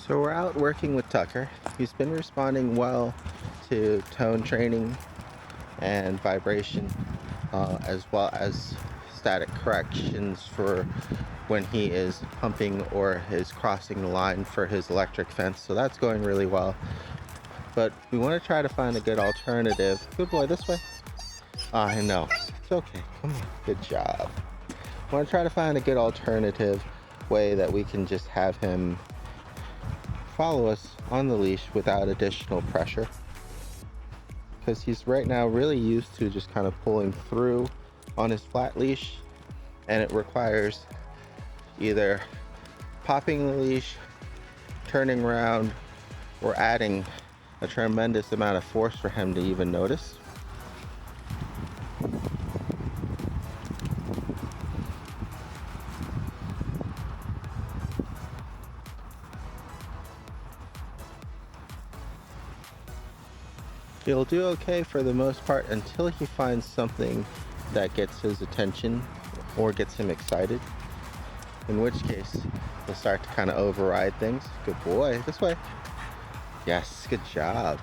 So we're out working with Tucker. He's been responding well to tone training and vibration, as well as static corrections for when he is pumping or is crossing the line for his electric fence. So that's going really well. But we want to try to find a good alternative. Good boy, this way. I know. It's okay. Come on. Good job. I want to try to find a good alternative way that we can just have him follow us on the leash without additional pressure, because he's right now really used to just kind of pulling through on his flat leash, and it requires either popping the leash, turning around, or adding a tremendous amount of force for him to even notice. He'll do okay for the most part until he finds something that gets his attention or gets him excited, in which case he'll start to kind of override things. Good boy, this way. Yes, good job.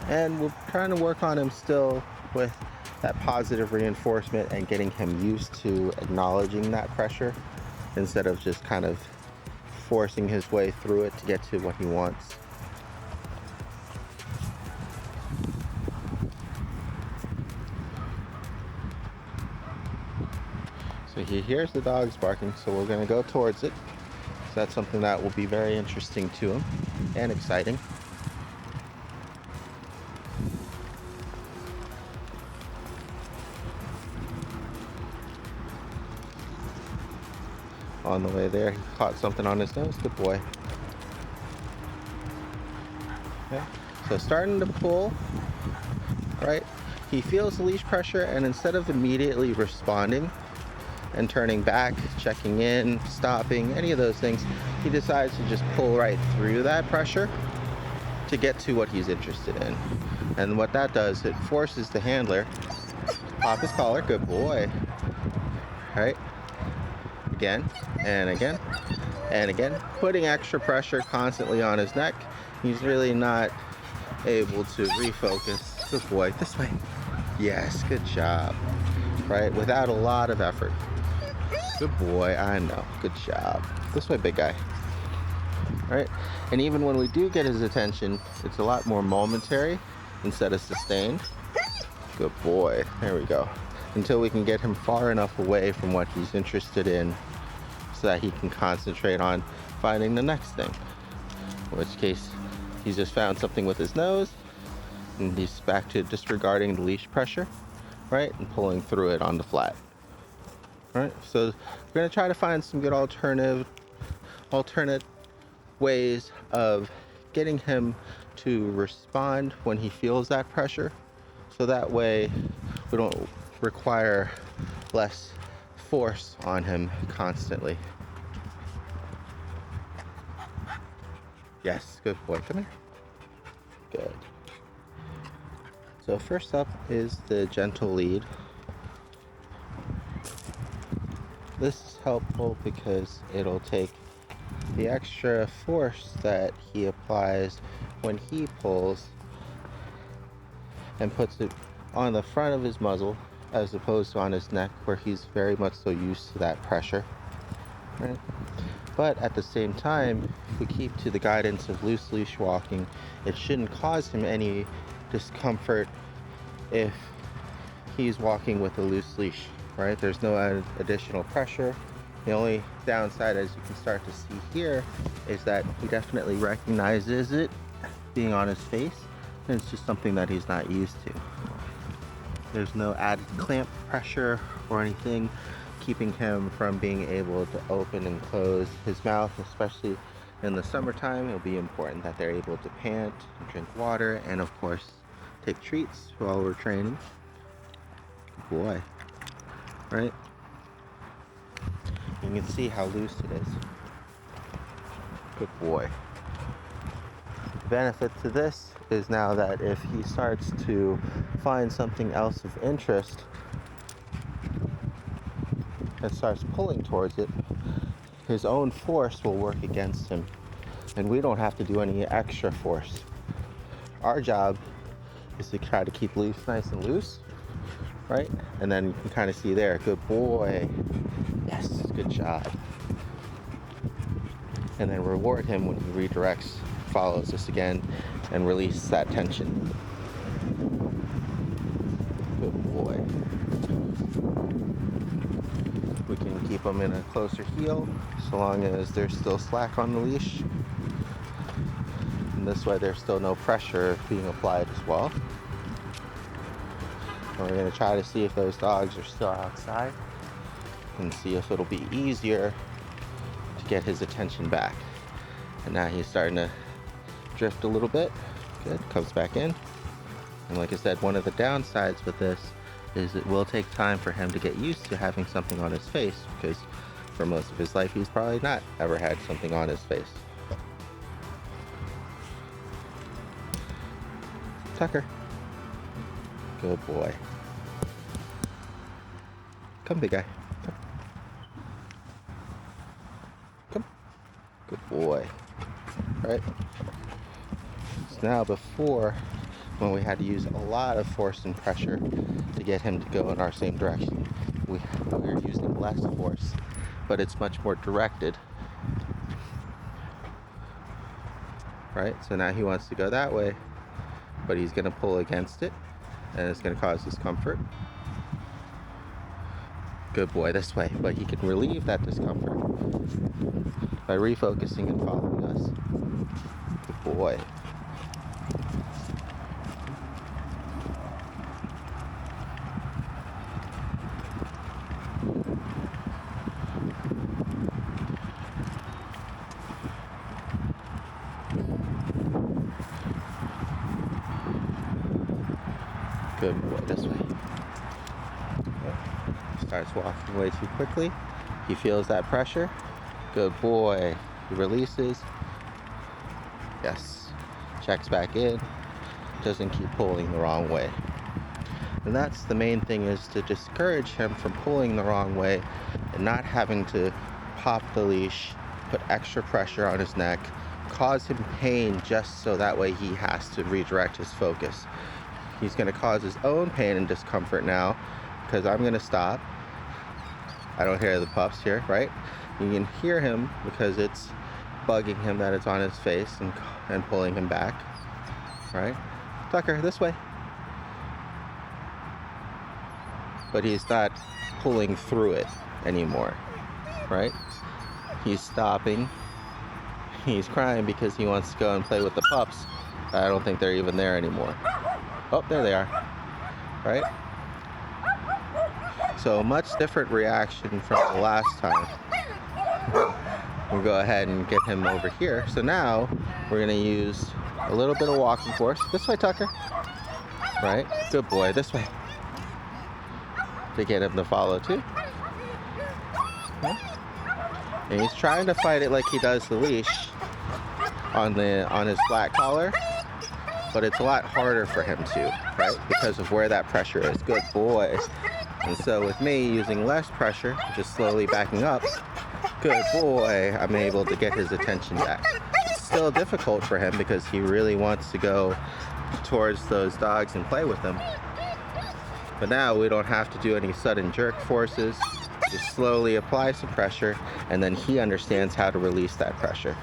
And we're trying to work on him still with that positive reinforcement and getting him used to acknowledging that pressure instead of just kind of forcing his way through it to get to what he wants. So he hears the dogs barking, so we're going to go towards it. So that's something that will be very interesting to him and exciting. On the way there, he caught something on his nose. Good boy. Okay. So starting to pull, right? He feels the leash pressure, and instead of immediately responding and turning back, checking in, stopping, any of those things, he decides to just pull right through that pressure to get to what he's interested in. And what that does, it forces the handler to pop his collar. Good boy. Right? Again and again and again, putting extra pressure constantly on his neck. He's really not able to refocus. Good boy. This way. Yes, good job. Right? Without a lot of effort. Good boy, I know. Good job. This way, big guy. Right? And even when we do get his attention, it's a lot more momentary instead of sustained. Good boy. There we go. Until we can get him far enough away from what he's interested in so that he can concentrate on finding the next thing. In which case, he's just found something with his nose, and he's back to disregarding the leash pressure, right? And pulling through it on the flat. Right, so we're going to try to find some good alternate ways of getting him to respond when he feels that pressure, so that way we don't require less force on him constantly. Yes, good boy. Come here. Good. So first up is the gentle lead. This is helpful because it'll take the extra force that he applies when he pulls and puts it on the front of his muzzle as opposed to on his neck, where he's very much so used to that pressure. Right? But at the same time, if we keep to the guidance of loose leash walking, it shouldn't cause him any discomfort if he's walking with a loose leash. Right? There's no additional pressure. The only downside, as you can start to see here, is that he definitely recognizes it being on his face, and it's just something that he's not used to. There's no added clamp pressure or anything keeping him from being able to open and close his mouth, especially in the summertime. It'll be important that they're able to pant, drink water, and of course take treats while we're training. Good boy. Right? You can see how loose it is. Good boy. The benefit to this is now that if he starts to find something else of interest and starts pulling towards it, his own force will work against him. And we don't have to do any extra force. Our job is to try to keep loose, nice and loose, right? And then you can kind of see there, good boy. Yes, good job. And then reward him when he redirects, follows us again, and release that tension. Good boy. We can keep them in a closer heel so long as there's still slack on the leash. And this way there's still no pressure being applied as well. And we're going to try to see if those dogs are still outside and see if it'll be easier to get his attention back. And now he's starting to drift a little bit. Good, comes back in. And like I said, one of the downsides with this is it will take time for him to get used to having something on his face, because for most of his life he's probably not ever had something on his face. Tucker. Good boy. Come, big guy. Come. Good boy. All right. So now before, when we had to use a lot of force and pressure to get him to go in our same direction, we were using less force, but it's much more directed. Right? So now he wants to go that way, but he's going to pull against it, and it's going to cause discomfort. Good boy, this way. But he can relieve that discomfort by refocusing and following us. Good boy. Good boy, this way. Starts walking way too quickly. He feels that pressure. Good boy. He releases. Yes. Checks back in. Doesn't keep pulling the wrong way. And that's the main thing, is to discourage him from pulling the wrong way and not having to pop the leash, put extra pressure on his neck, cause him pain just so that way he has to redirect his focus. He's going to cause his own pain and discomfort now, because I'm going to stop. I don't hear the pups here, right? You can hear him because it's bugging him that it's on his face and pulling him back, right? Tucker, this way. But he's not pulling through it anymore, right? He's stopping. He's crying because he wants to go and play with the pups. I don't think they're even there anymore. Oh, there they are, right? So much different reaction from the last time. We'll go ahead and get him over here. So now we're gonna use a little bit of walking force. This way, Tucker. Right, good boy, this way. To get him to follow too. And he's trying to fight it like he does the leash on his flat collar. But it's a lot harder for him to, right? Because of where that pressure is. Good boy. And so with me using less pressure, just slowly backing up, good boy, I'm able to get his attention back. It's still difficult for him because he really wants to go towards those dogs and play with them. But now we don't have to do any sudden jerk forces. Just slowly apply some pressure, and then he understands how to release that pressure.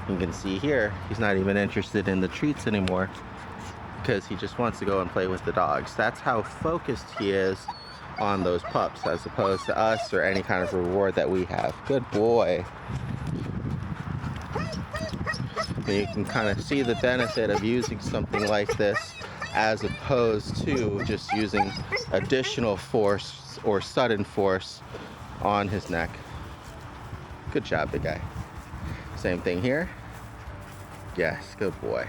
You can see here, he's not even interested in the treats anymore, because he just wants to go and play with the dogs. That's how focused he is on those pups, as opposed to us or any kind of reward that we have. Good boy. And you can kind of see the benefit of using something like this as opposed to just using additional force or sudden force on his neck. Good job, big guy. Same thing here. Yes, good boy.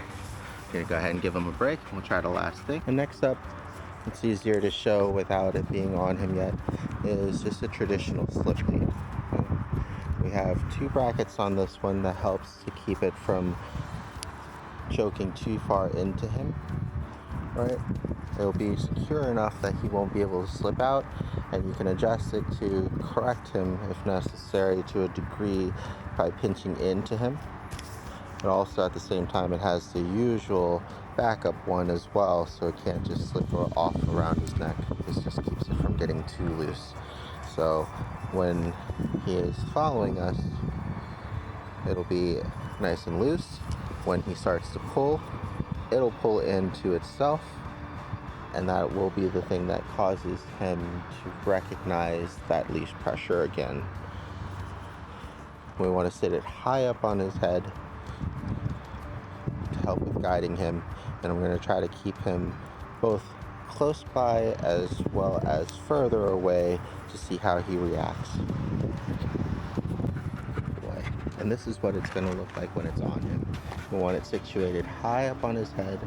Gonna go ahead and give him a break. We'll try the last thing. And next up, it's easier to show without it being on him yet, is just a traditional slip lead. We have 2 brackets on this one that helps to keep it from choking too far into him, right? It'll be secure enough that he won't be able to slip out, and you can adjust it to correct him if necessary to a degree by pinching into him. But also at the same time, it has the usual backup one as well, so it can't just slip off around his neck. This just keeps it from getting too loose. So when he is following us, it'll be nice and loose. When he starts to pull, it'll pull into itself, and that will be the thing that causes him to recognize that leash pressure again. We want to sit it high up on his head to help with guiding him, and I'm going to try to keep him both close by as well as further away to see how he reacts. Boy. And this is what it's going to look like when it's on him. We want it situated high up on his head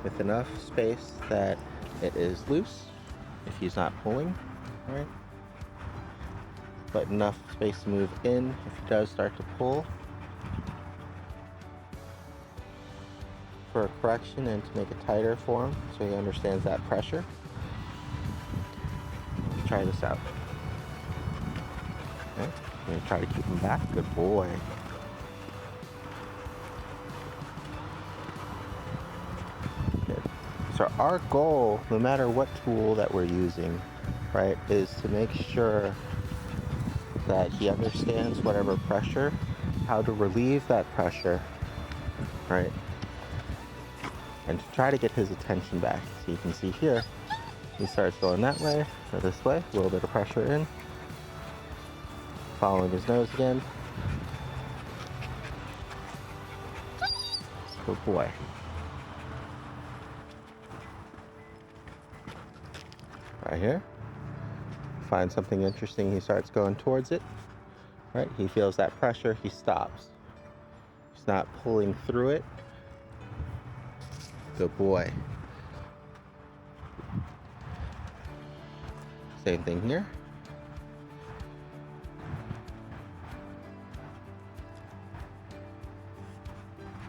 with enough space that it is loose if he's not pulling, right? But enough space to move in if he does start to pull, for a correction and to make it tighter for him so he understands that pressure. Let's try this out. Okay, I'm going to try to keep him back. Good boy. Good. So our goal, no matter what tool that we're using, right, is to make sure that he understands whatever pressure, how to relieve that pressure, right? And to try to get his attention back. So you can see here, he starts going that way or this way, a little bit of pressure in, following his nose again. Good boy. Right here, find something interesting, he starts going towards it, right? He feels that pressure, he stops. He's not pulling through it. Good boy. Same thing here.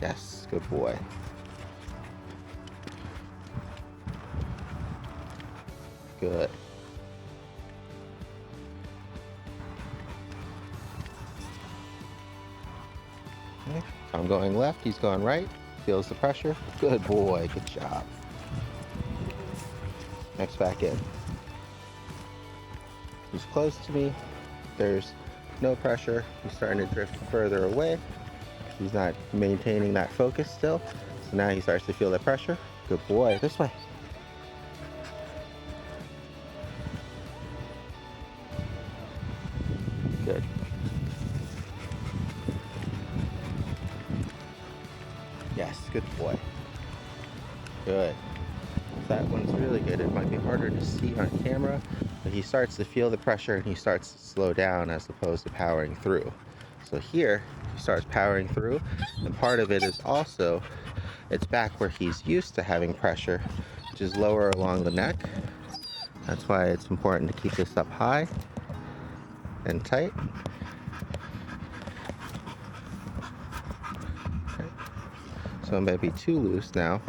Yes, good boy. Good. Okay. So I'm going left, he's going right. Feels the pressure. Good boy, good job. Next back in. He's close to me. There's no pressure. He's starting to drift further away. He's not maintaining that focus still. So now he starts to feel the pressure. Good boy. This way. Good. Yes, good boy. Good. That one's really good. It might be harder to see on camera, but he starts to feel the pressure and he starts to slow down as opposed to powering through. So here, he starts powering through, and part of it is also, it's back where he's used to having pressure, which is lower along the neck. That's why it's important to keep this up high and tight. Okay. So it might be too loose now.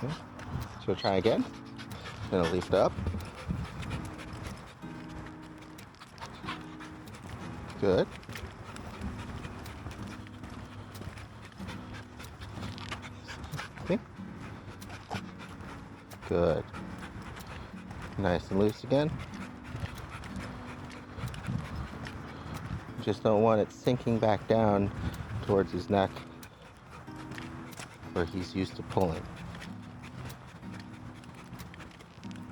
Okay. So we'll try again. Gonna lift it up. Good. Okay. Good. Nice and loose again. Just don't want it sinking back down towards his neck where he's used to pulling.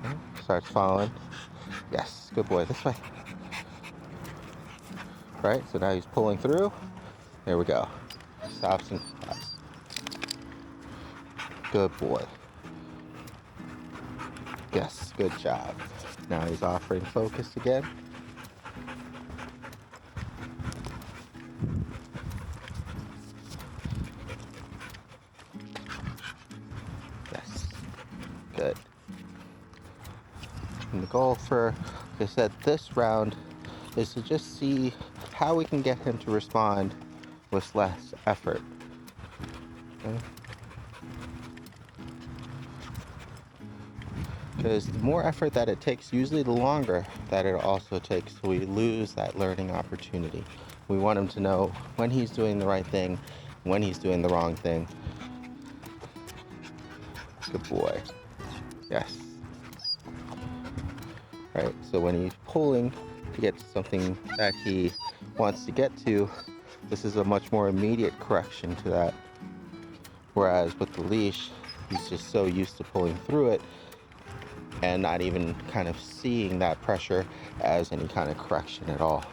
Okay. Starts following. Yes, good boy, this way. Right, so now he's pulling through. There we go. Stops and stops. Good boy. Yes, good job. Now he's offering focus again. Yes, good. And the goal for, like I said, this round is to just see how we can get him to respond with less effort. Okay. because the more effort that it takes, usually the longer that it also takes. So we lose that learning opportunity. We want him to know when he's doing the right thing, when he's doing the wrong thing. Good boy. Yes. Right, so when he's pulling to get to something that he wants to get to, this is a much more immediate correction to that. Whereas with the leash, he's just so used to pulling through it and not even kind of seeing that pressure as any kind of correction at all.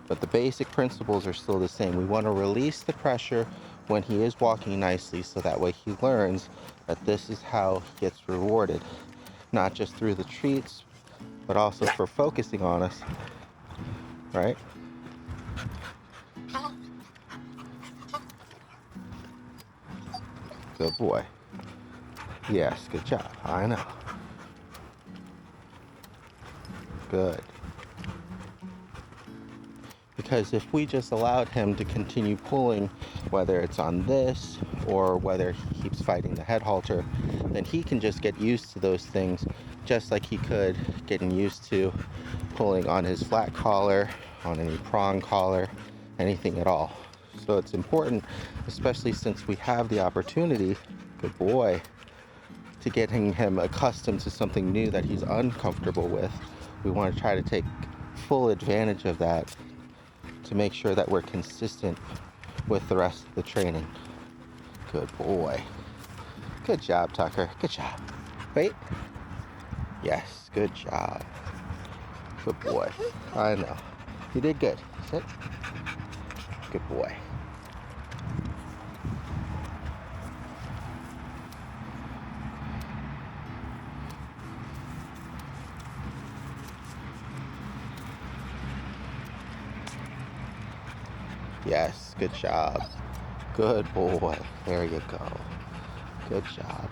But the basic principles are still the same. We want to release the pressure when he is walking nicely, so that way he learns that this is how he gets rewarded. Not just through the treats, but also for focusing on us, right? Good boy. Yes, good job. I know. Good. Because if we just allowed him to continue pulling, whether it's on this or whether he keeps fighting the head halter, then he can just get used to those things just like he could getting used to pulling on his flat collar, on any prong collar, anything at all. So it's important, especially since we have the opportunity, good boy, to getting him accustomed to something new that he's uncomfortable with. We want to try to take full advantage of that to make sure that we're consistent with the rest of the training. Good boy. Good job, Tucker. Good job. Wait. Yes, good job. Good boy. I know. You did good. Sit. Good boy. Yes, good job. Good boy. There you go. Good job.